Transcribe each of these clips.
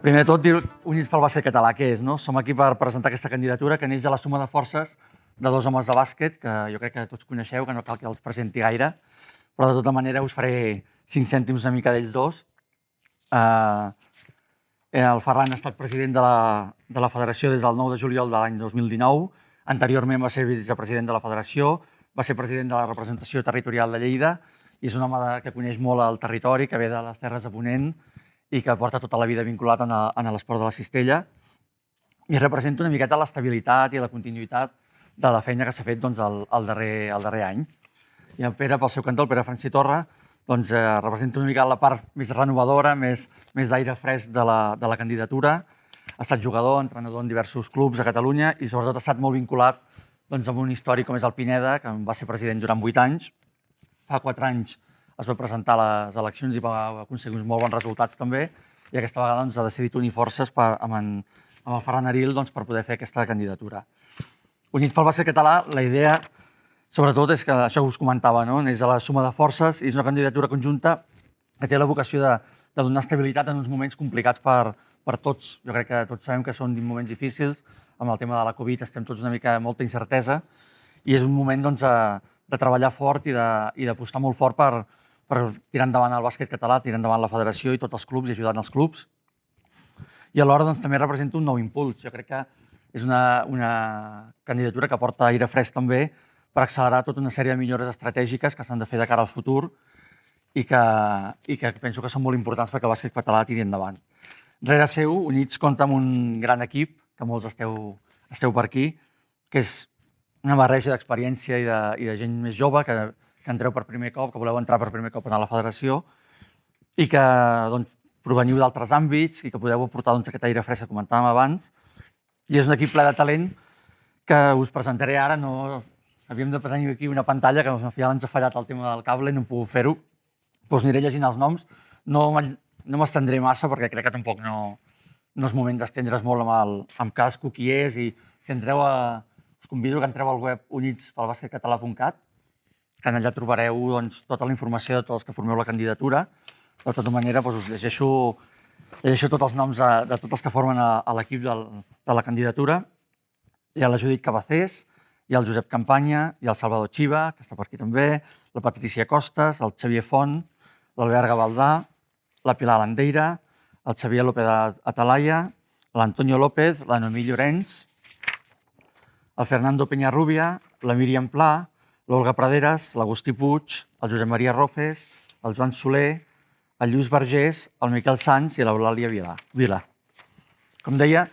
Primer de tot, dir Units pel Bàsquet Català, què és? Som aquí per presentar aquesta candidatura que neix de la suma de forces de dos homes de bàsquet que jo crec que tots coneixeu, que no cal que els presenti gaire, però de tota manera us faré 5 cèntims una mica d'ells dos. El Ferran ha estat president de la federació des del 9 de juliol de l'any 2019. Anteriorment va ser vicepresident de la federació, va ser president de la representació territorial de Lleida i és un home que coneix molt el territori, que ve de les Terres de Ponent i que porta tota la vida vinculat en l'esport de la cistella i representa una miqueta l'estabilitat i la continuïtat de la feina que s'ha fet el darrer any. I el Pere, pel seu cantó, el Pere Franci Torra, representa una mica la part més renovadora, més d'aire fresc de la candidatura. Ha estat jugador, entrenador en diversos clubs a Catalunya i sobretot ha estat molt vinculat amb un històric com és el Pineda, que va ser president durant 8 anys. Fa 4 anys es va presentar a les eleccions i va aconseguir uns molt bons resultats també i aquesta vegada ha decidit unir forces amb el Ferran Aril per poder fer aquesta candidatura. Units pel Bàsquet Català, la idea sobretot és que això que us comentava, és de la suma de forces i és una candidatura conjunta que té la vocació de donar estabilitat en uns moments complicats per tots. Jo crec que tots sabem que són moments difícils, amb el tema de la Covid estem tots una mica amb molta incertesa i és un moment de treballar fort i d'apostar molt fort per tirar endavant el bàsquet català, tirar endavant la federació i tots els clubs i ajudant els clubs. I alhora també representa un nou impuls. Jo crec que és una candidatura que porta aire fresc també per accelerar tota una sèrie de millores estratègiques que s'han de fer de cara al futur i que penso que són molt importants perquè el bàsquet català tiri endavant. Rere seu, Units compta amb un gran equip, que molts esteu per aquí, que és una barreja d'experiència i de gent més jove que entreu per primer cop, que voleu entrar per primer cop a la federació i que proveniu d'altres àmbits i que podeu aportar aquest aire fresc que comentàvem abans. I és un equip ple de talent que us presentaré ara. Havíem de tenir aquí una pantalla que al final ens ha fallat el tema del cable i no hem pogut fer-ho. Us aniré llegint els noms. No m'estendré massa perquè crec que tampoc no és moment d'estendre's molt amb cadascú qui és i si entreu us convido que entreu al web unitspelbasquetcatalà.cat, que allà trobareu tota la informació de tots els que formeu la candidatura. De tota manera, us llegeixo tots els noms de tots els que formen l'equip de la candidatura. Hi ha la Judit Cabacés, hi ha el Josep Campanya, hi ha el Salvador Chiva, que està per aquí també, la Patricia Costas, el Xavier Font, l'Albert Gavaldà, la Pilar Landeira, el Xavier López Atalaya, l'Antonio López, la Noemí Llorenç, el Fernando Peñarrubia, la Míriam Pla, l'Olga Praderas, l'Agustí Puig, el Josep Maria Rofes, el Joan Soler, el Lluís Vergés, el Miquel Sans i l'Eulàlia Vila. Com deia,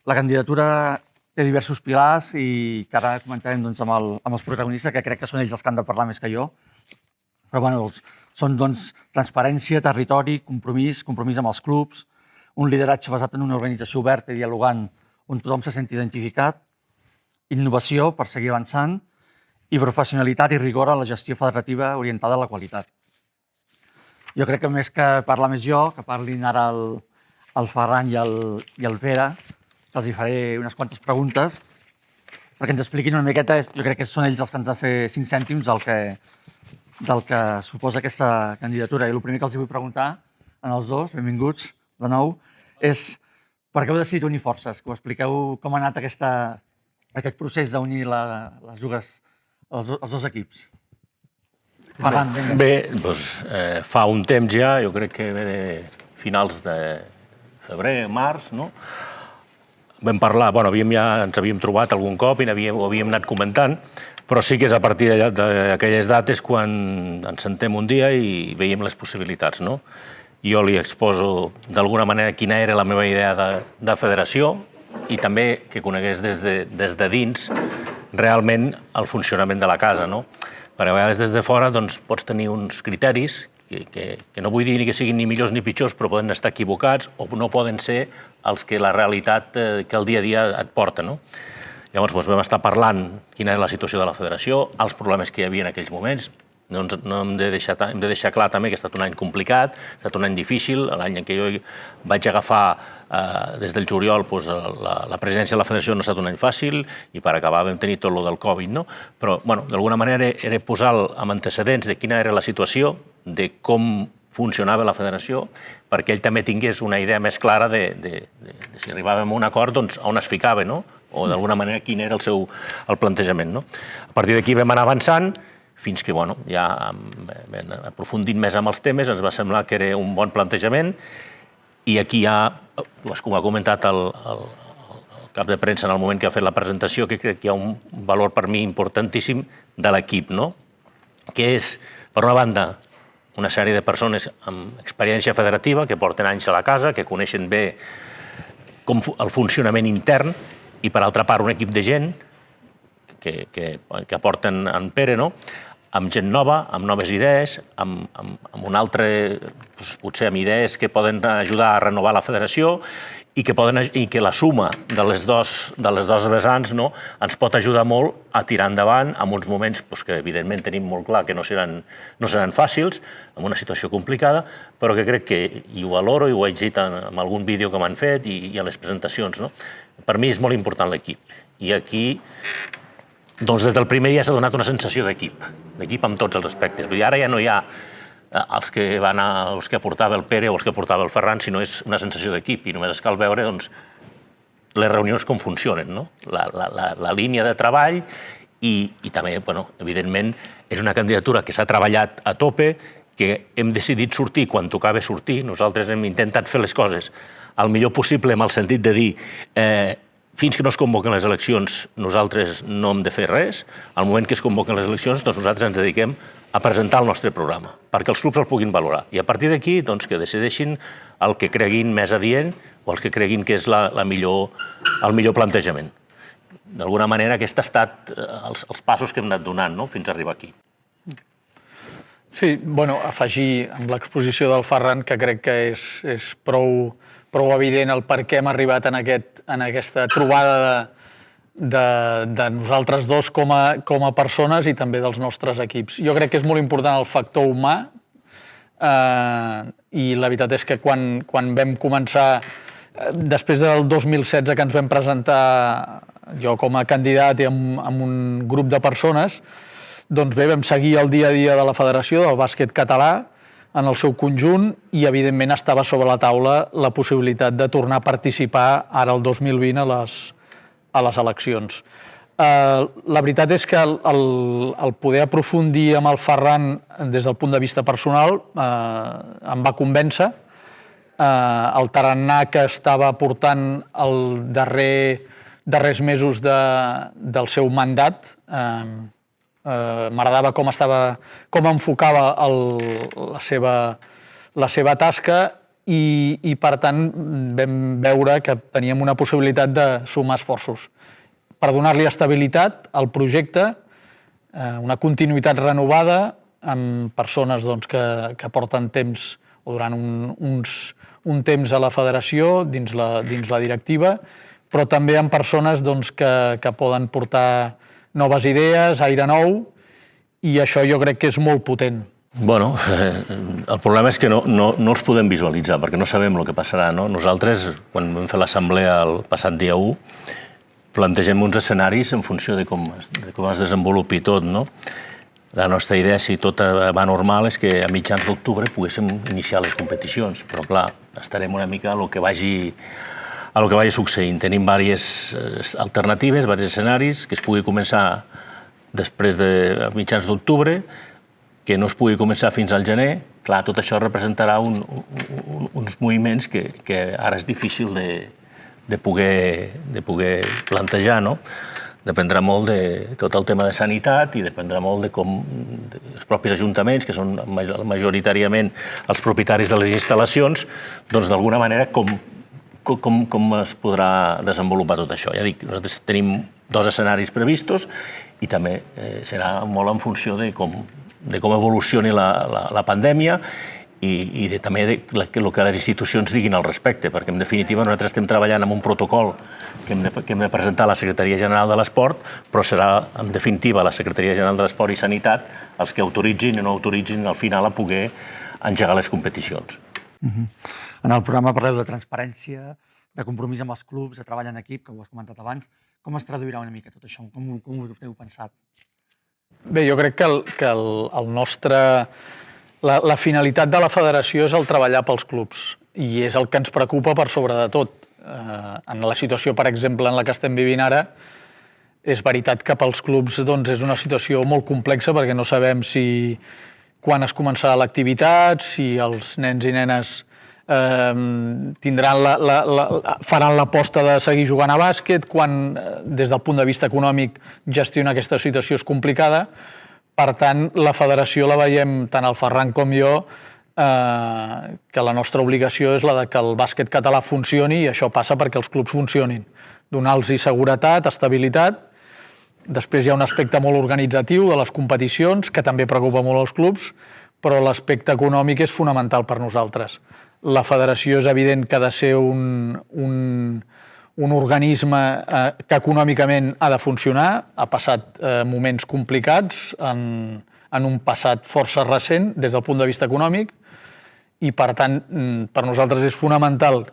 la candidatura té diversos pilars i que ara comentarem amb els protagonistes, que crec que són ells els que han de parlar més que jo. Però són transparència, territori, compromís amb els clubs, un lideratge basat en una organització oberta i dialogant on tothom se senti identificat, innovació per seguir avançant i professionalitat i rigor en la gestió federativa orientada a la qualitat. Jo crec que més que parlar més jo, que parlin ara el Ferran i el Pere, que els hi faré unes quantes preguntes perquè ens expliquin una miqueta, jo crec que són ells els que ens han de fer 5 cèntims del que suposa aquesta candidatura. I el primer que els vull preguntar als dos, benvinguts de nou, és per què heu decidit unir forces? Que ho expliqueu com ha anat aquest procés d'unir els dos equips. Ferran, vinga. Bé, fa un temps ja, jo crec que ve de finals de febrer, març, no? Vam parlar, ens havíem trobat algun cop i ho havíem anat comentant, però sí que és a partir d'aquelles dates quan ens sentem un dia i veiem les possibilitats, no? Jo li exposo d'alguna manera quina era la meva idea de federació i també que conegués des de dins realment el funcionament de la casa, no? Perquè a vegades des de fora pots tenir uns criteris que no vull dir que siguin ni millors ni pitjors, però poden estar equivocats o no poden ser els que la realitat que el dia a dia et porta, no? Llavors vam estar parlant quina era la situació de la federació, els problemes que hi havia en aquells moments. Hem de deixar clar també que ha estat un any complicat, ha estat un any difícil, l'any en què jo vaig agafar des del juliol la presidència de la federació no ha estat un any fàcil i per acabar vam tenir tot el del Covid, no? Però d'alguna manera era posar amb antecedents de quina era la situació, de com funcionava la federació, perquè ell també tingués una idea més clara de si arribàvem a un acord, doncs on es ficava, no? O d'alguna manera quin era el plantejament, no? A partir d'aquí vam anar avançant fins que, bueno, ja aprofundint més amb els temes, ens va semblar que era un bon plantejament i aquí ja, com ha comentat el cap de premsa en el moment que ha fet la presentació, que crec que hi ha un valor per mi importantíssim de l'equip, no? Que és, per una banda, una sèrie de persones amb experiència federativa que porten anys a la casa, que coneixen bé el funcionament intern i, per altra part, un equip de gent que aporten en Pere, no? Amb gent nova, amb noves idees, amb un altre, potser amb idees que poden ajudar a renovar la federació i que la suma de les dues vessants ens pot ajudar molt a tirar endavant en uns moments que evidentment tenim molt clar que no seran fàcils, en una situació complicada, però que crec que, i ho valoro, i ho he dit en algun vídeo que m'han fet i a les presentacions, per mi és molt important l'equip. I aquí, doncs des del primer dia s'ha donat una sensació d'equip en tots els aspectes. Ara ja no hi ha els que aportava el Pere o els que aportava el Ferran, sinó és una sensació d'equip i només cal veure les reunions com funcionen, la línia de treball i també, evidentment, és una candidatura que s'ha treballat a tope, que hem decidit sortir quan tocava sortir. Nosaltres hem intentat fer les coses el millor possible amb el sentit de dir fins que no es convoquen les eleccions nosaltres no hem de fer res, al moment que es convoquen les eleccions doncs nosaltres ens dediquem a presentar el nostre programa, perquè els clubs el puguin valorar. I a partir d'aquí que decideixin el que creguin més adient o el que creguin que és el millor plantejament. D'alguna manera, aquests han estat els passos que hem anat donant fins a arribar aquí. Sí, afegir amb l'exposició del Ferran, que crec que és prou evident el per què hem arribat en aquesta trobada de nosaltres dos com a persones i també dels nostres equips. Jo crec que és molt important el factor humà i la veritat és que quan vam començar, després del 2016 que ens vam presentar jo com a candidat i amb un grup de persones, doncs bé, vam seguir el dia a dia de la Federació del Bàsquet Català en el seu conjunt i, evidentment, estava sobre la taula la possibilitat de tornar a participar ara el 2020 a les eleccions. La veritat és que el poder aprofundir amb el Ferran des del punt de vista personal em va convèncer. El tarannà que estava portant els darrers mesos del seu mandat m'agradava com enfocava la seva tasca i per tant vam veure que teníem una possibilitat de sumar esforços per donar-li estabilitat al projecte, una continuïtat renovada amb persones que porten temps o durant un temps a la federació dins la directiva, però també amb persones que poden portar noves idees, aire nou, i això jo crec que és molt potent. Bueno, el problema és que no els podem visualitzar, perquè no sabem el que passarà. Nosaltres, quan vam fer l'assemblea el passat dia 1, plantegem uns escenaris en funció de com es desenvolupi tot. La nostra idea, si tot va normal, és que a mitjans d'octubre poguéssim iniciar les competicions, però clar, estarem una mica a lo que vagi succeint. Tenim diverses alternatives, diversos escenaris, que es pugui començar després de mitjans d'octubre, que no es pugui començar fins al gener. Clar, tot això representarà uns moviments que ara és difícil de poder plantejar. Dependrà molt de tot el tema de sanitat i dependrà molt de com els propis ajuntaments, que són majoritàriament els propietaris de les instal·lacions, doncs d'alguna manera com es podrà desenvolupar tot això. Ja dic, nosaltres tenim 2 escenaris previstos i també serà molt en funció de com evolucioni la pandèmia i també el que les institucions diguin al respecte, perquè en definitiva nosaltres estem treballant amb un protocol que hem de presentar a la Secretaria General de l'Esport, però serà en definitiva la Secretaria General de l'Esport i Sanitat els que autoritzin o no autoritzin al final a poder engegar les competicions. En el programa parleu de transparència, de compromís amb els clubs, de treball en equip, que ho has comentat abans. Com es traduirà una mica tot això? Com ho heu pensat? Bé, jo crec que el nostre La finalitat de la federació és el treballar pels clubs i és el que ens preocupa per sobre de tot. En la situació, per exemple, en la que estem vivint ara, és veritat que pels clubs és una situació molt complexa perquè no sabem si quan es començarà l'activitat, si els nens i nenes faran l'aposta de seguir jugant a bàsquet, quan des del punt de vista econòmic gestionar aquesta situació és complicada. Per tant, la federació la veiem, tant el Ferran com jo, que la nostra obligació és la de que el bàsquet català funcioni i això passa perquè els clubs funcionin. Donar-los seguretat, estabilitat. Després hi ha un aspecte molt organitzatiu de les competicions, que també preocupa molt els clubs, però l'aspecte econòmic és fonamental per nosaltres. La federació és evident que ha de ser un organisme que econòmicament ha de funcionar, ha passat moments complicats en un passat força recent des del punt de vista econòmic i, per tant, per nosaltres és fonamental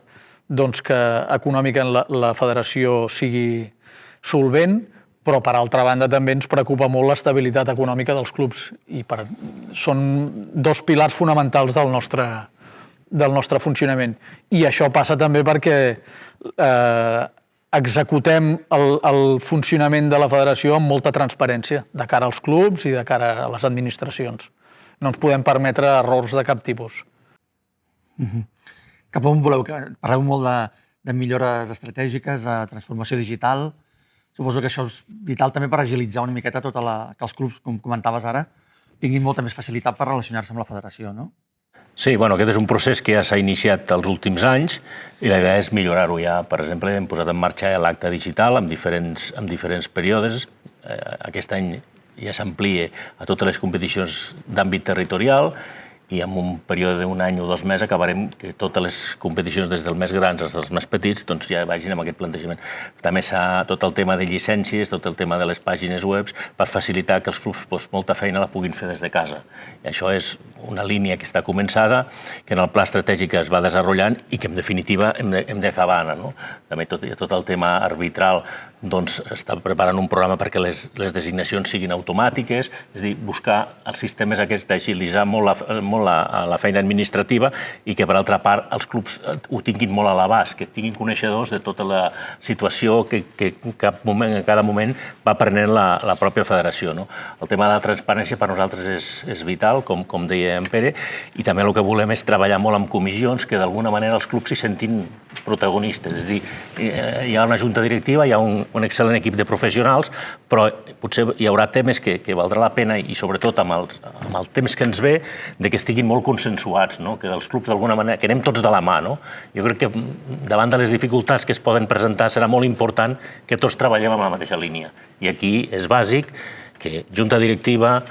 que econòmicament la federació sigui solvent, però per altra banda també ens preocupa molt l'estabilitat econòmica dels clubs i són dos pilars fonamentals del nostre funcionament. I això passa també perquè executem el funcionament de la federació amb molta transparència de cara als clubs i de cara a les administracions. No ens podem permetre errors de cap tipus. Cap on voleu? Parleu molt de millores estratègiques, de transformació digital. Suposo que això és vital també per agilitzar una miqueta que els clubs, com comentaves ara, tinguin molta més facilitat per relacionar-se amb la federació, no? Sí, aquest és un procés que ja s'ha iniciat els últims anys i la idea és millorar-ho ja. Per exemple, hem posat en marxa l'acte digital amb diferents períodes. Aquest any ja s'amplia a totes les competicions d'àmbit territorial i en un període d'un any o 2 mesos acabarem que totes les competicions, des dels més grans als més petits, ja vagin amb aquest plantejament. També tot el tema de llicències, tot el tema de les pàgines web, per facilitar que els clubs molta feina la puguin fer des de casa. I això és una línia que està començada, que en el pla estratègic es va desenvolupant i que en definitiva hem d'acabar ara. També tot el tema arbitral està preparant un programa perquè les designacions siguin automàtiques, és a dir, buscar els sistemes aquests d'agilitzar molt la feina administrativa i que, per altra part, els clubs ho tinguin molt a l'abast, que tinguin coneixedors de tota la situació que en cada moment va prenent la pròpia federació. El tema de la transparència per nosaltres és vital, com deia en Pere, i també el que volem és treballar molt amb comissions que d'alguna manera els clubs s'hi sentin protagonistes. És a dir, hi ha una junta directiva, hi ha un excel·lent equip de professionals, però potser hi haurà temes que valdrà la pena, i sobretot amb el temps que ens ve, que estiguin molt consensuats, que els clubs d'alguna manera, que anem tots de la mà. Jo crec que davant de les dificultats que es poden presentar serà molt important que tots treballem amb la mateixa línia. I aquí és bàsic que junta directiva,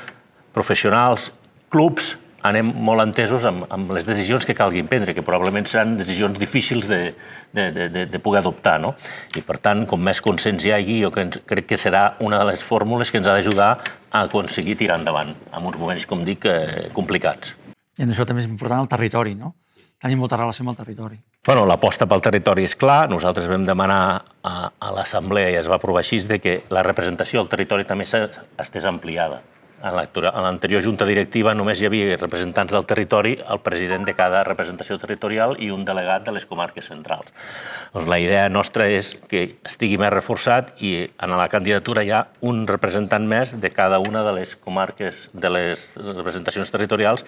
professionals, clubs, anem molt entesos amb les decisions que calguin prendre, que probablement seran decisions difícils de poder adoptar. I, per tant, com més consens hi hagi, jo crec que serà una de les fórmules que ens ha d'ajudar a aconseguir tirar endavant en uns moments, com dic, complicats. I en això també és important el territori, no? Tenim molta relació amb el territori. L'aposta pel territori és clar. Nosaltres vam demanar a l'Assemblea, i es va aprovar així, que la representació del territori també estés ampliada. En l'anterior junta directiva només hi havia representants del territori, el president de cada representació territorial i un delegat de les comarques centrals. La idea nostra és que estigui més reforçat i en la candidatura hi ha un representant més de cada una de les comarques, de les representacions territorials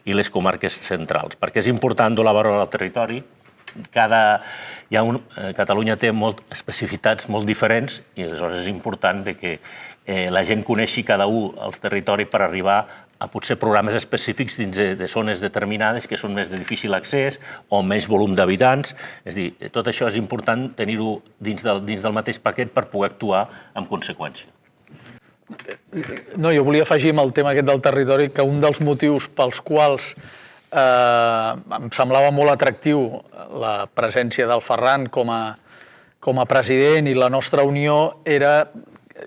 i les comarques centrals, perquè és important donar valor al territori. Catalunya té especificitats molt diferents i aleshores és important que la gent coneixi cada un el territori per arribar a potser programes específics dins de zones determinades que són més de difícil accés o menys volum d'habitants. És a dir, tot això és important tenir-ho dins del mateix paquet per poder actuar en conseqüència. No, jo volia afegir amb el tema aquest del territori que un dels motius pels quals em semblava molt atractiu la presència del Ferran com a president i la nostra unió era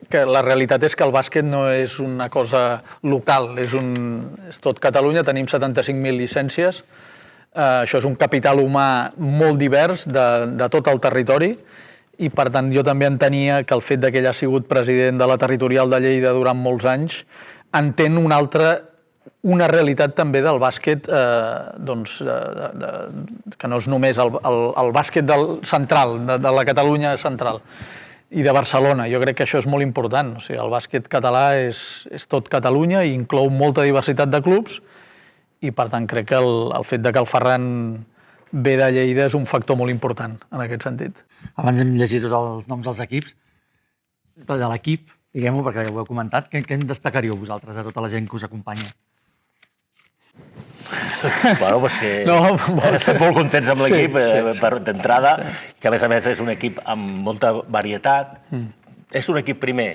que la realitat és que el bàsquet no és una cosa local, és tot Catalunya, tenim 75.000 llicències, això és un capital humà molt divers de tot el territori i per tant jo també entenia que el fet que ell ha sigut president de la territorial de Lleida durant molts anys entén una altra una realitat també del bàsquet, que no és només el bàsquet central, de la Catalunya central i de Barcelona. Jo crec que això és molt important. O sigui, el bàsquet català és tot Catalunya i inclou molta diversitat de clubs i, per tant, crec que el fet de que el Ferran ve de Lleida és un factor molt important en aquest sentit. Abans hem llegit tots els noms dels equips, de l'equip, diguem-ho, perquè ho heu comentat. Què en destacaríeu vosaltres de tota la gent que us acompanya? Bueno, doncs que estem molt contents amb l'equip, d'entrada, que a més és un equip amb molta varietat. És un equip, primer,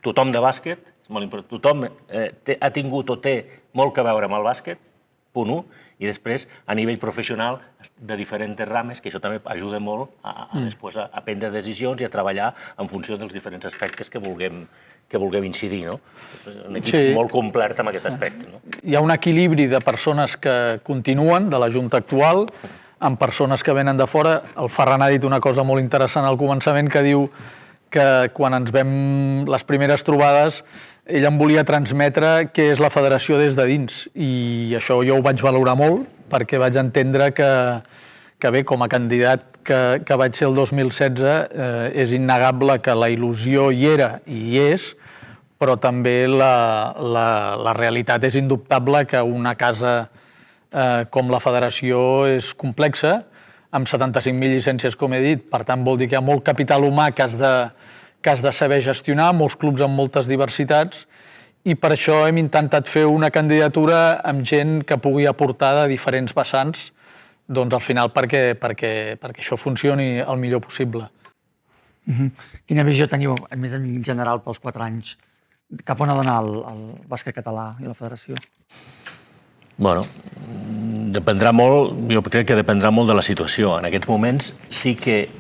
tothom de bàsquet, és molt important, tothom ha tingut o té molt que veure amb el bàsquet, punt 1, i després, a nivell professional, de diferents rames, que això també ajuda molt a prendre decisions i a treballar en funció dels diferents aspectes que vulguem incidir, no? Un equip molt complet en aquest aspecte, no? Hi ha un equilibri de persones que continuen, de la Junta actual, amb persones que venen de fora. El Ferran ha dit una cosa molt interessant al començament, que diu que quan ens vam les primeres trobades, ell em volia transmetre què és la federació des de dins, i això jo ho vaig valorar molt, perquè vaig entendre que bé, com a candidat que vaig ser el 2016, és innegable que la il·lusió hi era i hi és, però també la realitat és indubtable que una casa com la federació és complexa, amb 75.000 llicències, com he dit. Per tant, vol dir que hi ha molt capital humà que has de saber gestionar, molts clubs amb moltes diversitats, i per això hem intentat fer una candidatura amb gent que pugui aportar de diferents vessants, doncs al final perquè això funcioni el millor possible. Quina visió teniu, més en general, pels 4 anys? Cap on ha d'anar el bàsquet català i la federació? Bueno, dependrà molt, jo crec que dependrà molt de la situació. En aquests moments sí que,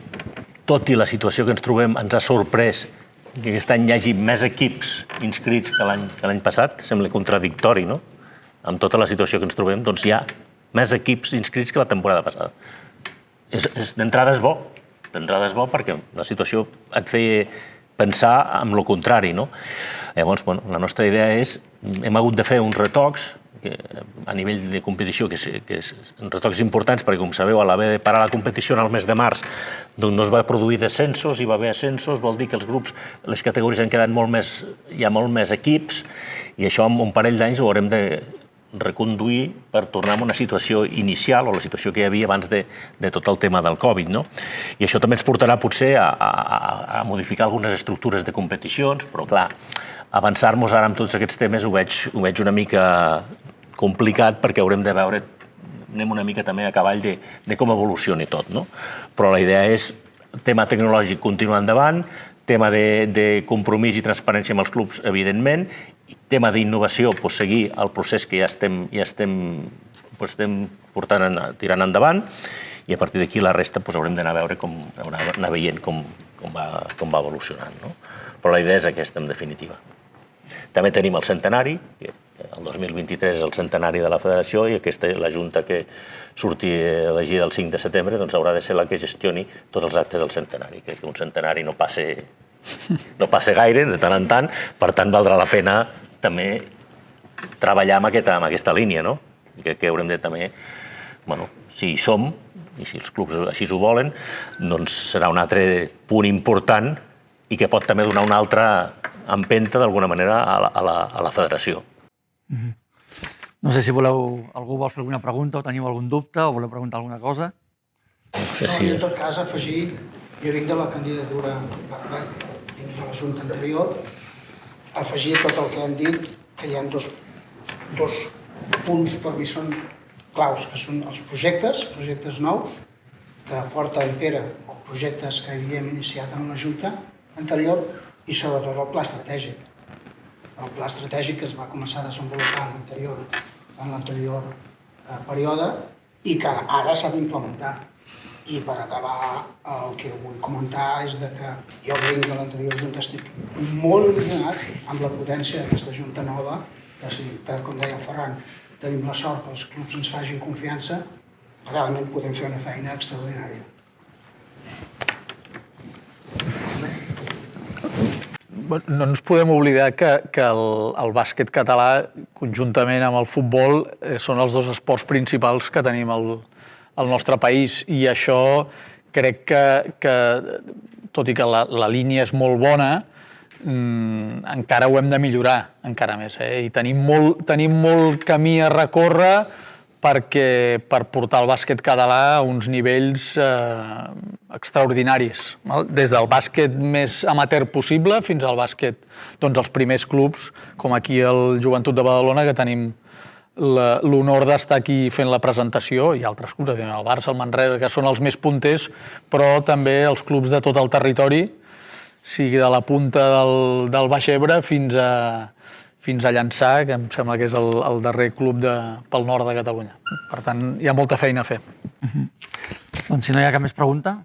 tot i la situació que ens trobem, ens ha sorprès que aquest any hi hagi més equips inscrits que l'any passat. Sembla contradictori, no? Amb tota la situació que ens trobem, doncs hi ha més equips inscrits que la temporada passada. D'entrada és bo. D'entrada és bo perquè la situació et feia pensar en el contrari, no? Llavors, la nostra idea és, hem hagut de fer uns retocs a nivell de competició, que són retocs importants, perquè, com sabeu, a l'haver de parar la competició en el mes de març, doncs no es va produir descensos, hi va haver ascensos, vol dir que els grups, les categories han quedat molt més, hi ha molt més equips, i això en un parell d'anys ho haurem de reconduir per tornar a una situació inicial o la situació que hi havia abans de tot el tema del Covid, no? I això també ens portarà potser a modificar algunes estructures de competicions, però clar, avançar-nos ara amb tots aquests temes ho veig una mica complicat perquè haurem de veure, anem una mica també a cavall de com evolucioni tot, no? Però la idea és, tema tecnològic, continuar endavant, tema de compromís i transparència amb els clubs, evidentment, tema d'innovació, seguir el procés que ja estem tirant endavant, i a partir d'aquí la resta haurem d'anar a veure anar veient com va evolucionant, no? Però la idea és aquesta, en definitiva. També tenim el centenari, que el 2023 és el centenari de la federació, i la Junta que surti elegida el 5 de setembre haurà de ser la que gestioni tots els actes del centenari, que un centenari no passa gaire, de tant en tant, per tant valdrà la pena també treballar amb aquesta línia, no? Que haurem de també, si hi som, i si els clubs així ho volen, doncs serà un altre punt important i que pot també donar una altra empenta, d'alguna manera, a la federació. No sé si algú vol fer alguna pregunta o teniu algun dubte o voleu preguntar alguna cosa. No sé si... En tot cas, afegir, jo vinc de la candidatura, vinc de la Junta anterior, afegir tot el que hem dit, que hi ha dos punts per mi són claus, que són els projectes nous, que porta en Pere, projectes que havíem iniciat en la Junta anterior, i sobretot el pla estratègic. El pla estratègic que es va començar a desenvolupar en l'anterior període i que ara s'ha d'implementar. I per acabar, el que vull comentar és que jo vinc de l'anterior Junta, estic molt il·lusionat amb la potència d'aquesta Junta nova, que si, tal com deia el Ferran, tenim la sort que els clubs ens facin confiança, realment podem fer una feina extraordinària. No ens podem oblidar que el bàsquet català, conjuntament amb el futbol, són els dos esports principals que tenim al nostre país, i això crec que tot i que la línia és molt bona, encara ho hem de millorar, encara més. I tenim molt camí a recórrer per portar el bàsquet català a uns nivells extraordinaris. Des del bàsquet més amateur possible fins al bàsquet, doncs, els primers clubs, com aquí el Joventut de Badalona, que tenim l'honor d'estar aquí fent la presentació, i altres clubs, el Barça, el Manresa, que són els més punters, però també els clubs de tot el territori, sigui de la punta del Baix Ebre fins a Llançà, que em sembla que és el darrer club pel nord de Catalunya. Per tant, hi ha molta feina a fer. Doncs si no hi ha cap més pregunta,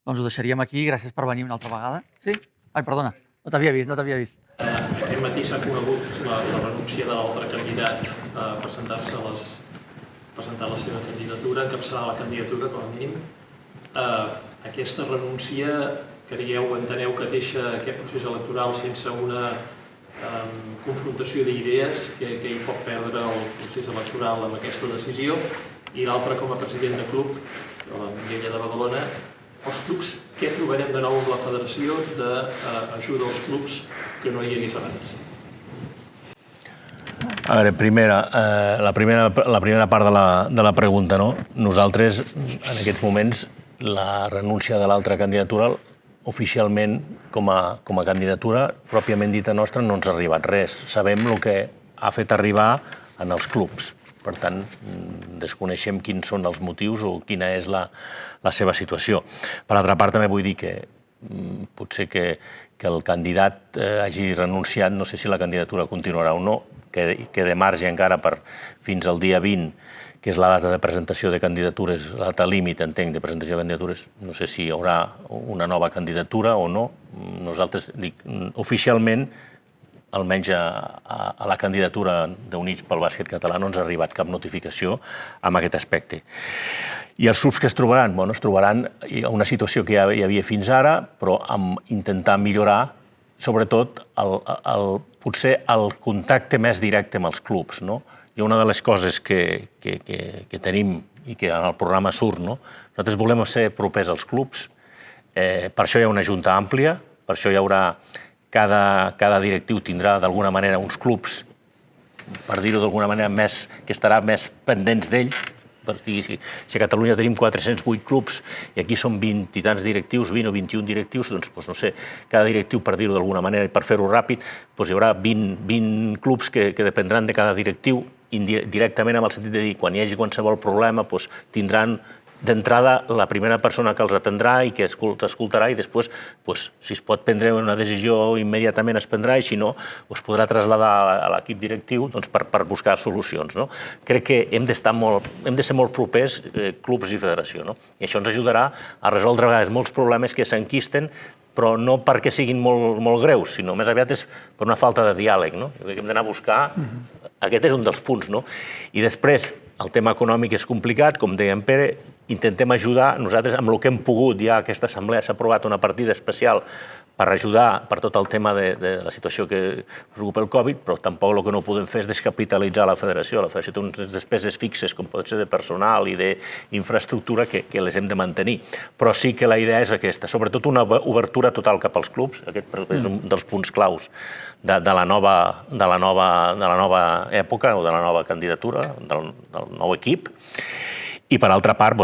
doncs ho deixaríem aquí. Gràcies per venir una altra vegada. Sí? Ai, perdona, no t'havia vist. Aquest matí s'ha conegut la renúncia de l'altre candidat a presentar la seva candidatura, encapçalar la candidatura, com a mínim. Aquesta renúncia, enteneu que deixa aquest procés electoral sense una confrontació d'idees que hi pot perdre el procés electoral amb aquesta decisió, i l'altre, com a president de club, de la Mireia de Badalona, els clubs, què trobarem de nou amb la federació d'ajuda als clubs que no hi hagués abans? A veure, la primera part de la pregunta, no? Nosaltres, en aquests moments, la renúncia de l'altra candidatura, oficialment, com a candidatura, pròpiament dita nostra, no ens ha arribat res. Sabem el que ha fet arribar en els clubs. Per tant, desconeixem quins són els motius o quina és la seva situació. Per altra part, també vull dir que potser que el candidat hagi renunciat, no sé si la candidatura continuarà o no, que de marge encara fins al dia 20, que és la data de presentació de candidatures, la data límit, entenc, de presentació de candidatures, no sé si hi haurà una nova candidatura o no. Nosaltres, oficialment, almenys a la candidatura d'Units pel Bàsquet Català no ens ha arribat cap notificació en aquest aspecte. I els clubs que es trobaran? Bueno, es trobaran en una situació que hi havia fins ara, però amb intentar millorar, sobretot, potser el contacte més directe amb els clubs, no? I una de les coses que tenim i que en el programa surt, no? Nosaltres volem ser propers als clubs, per això hi ha una junta àmplia, per això hi haurà cada directiu tindrà d'alguna manera uns clubs, per dir-ho d'alguna manera, que estarà més pendents d'ells. Si a Catalunya tenim 408 clubs i aquí són 20 i tants directius, 20 o 21 directius, doncs no sé, cada directiu, per dir-ho d'alguna manera i per fer-ho ràpid, hi haurà 20 clubs que dependran de cada directiu directament, amb el sentit de dir, quan hi hagi qualsevol problema, tindran d'entrada la primera persona que els atendrà i que els escoltarà, i després, si es pot prendre una decisió immediatament es prendrà, i si no, es podrà traslladar a l'equip directiu per buscar solucions. Crec que hem de ser molt propers, clubs i federació, i això ens ajudarà a resoldre a vegades molts problemes que s'enquisten, però no perquè siguin molt greus, sinó més aviat és per una falta de diàleg. Hem d'anar a buscar, aquest és un dels punts. I després, el tema econòmic és complicat, com deia en Pere, intentem ajudar, nosaltres amb el que hem pogut, ja aquesta assemblea s'ha aprovat una partida especial per ajudar per tot el tema de la situació que preocupa el Covid, però tampoc el que no podem fer és descapitalitzar la federació. La federació té unes despeses fixes, com pot ser de personal i d'infraestructura, que les hem de mantenir. Però sí que la idea és aquesta, sobretot una obertura total cap als clubs, aquest és un dels punts claus de la nova època o de la nova candidatura, del nou equip. I per altra part,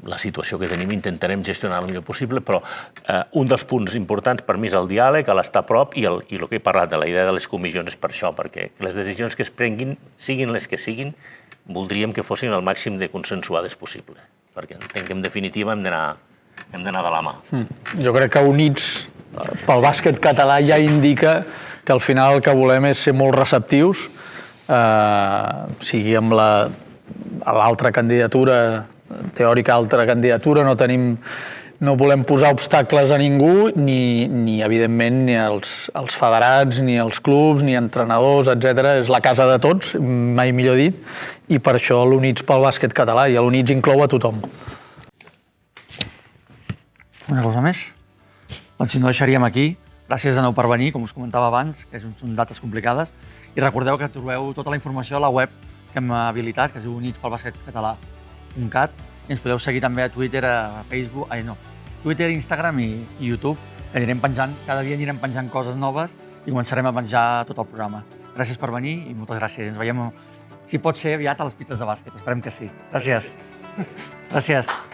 la situació que tenim intentarem gestionar el millor possible, però un dels punts importants per mi és el diàleg, l'estar a prop, i el que he parlat de la idea de les comissions és per això, perquè les decisions que es prenguin, siguin les que siguin, voldríem que fossin el màxim de consensuades possible, perquè entenc que en definitiva hem d'anar de la mà. Jo crec que Units pel bàsquet català ja indica que al final el que volem és ser molt receptius, sigui amb l'altra candidatura, teòrica altra candidatura, no volem posar obstacles a ningú, ni evidentment ni als federats, ni als clubs, ni entrenadors, etc. És la casa de tots, mai millor dit, i per això l'Units pel bàsquet català, i l'Units inclou a tothom. Una cosa més? Doncs si no, deixaríem aquí. Gràcies de nou per venir, com us comentava abans, que són dates complicades. I recordeu que trobeu tota la informació a la web que hem habilitat, que es diu unitspelbasquetcatalà.cat, i ens podeu seguir també a Twitter, a Facebook, Twitter, Instagram i YouTube, que anirem penjant, cada dia anirem penjant coses noves i començarem a penjar tot el programa. Gràcies per venir i moltes gràcies. Ens veiem, si pot ser, aviat a les pistes de bàsquet. Esperem que sí. Gràcies. Gràcies.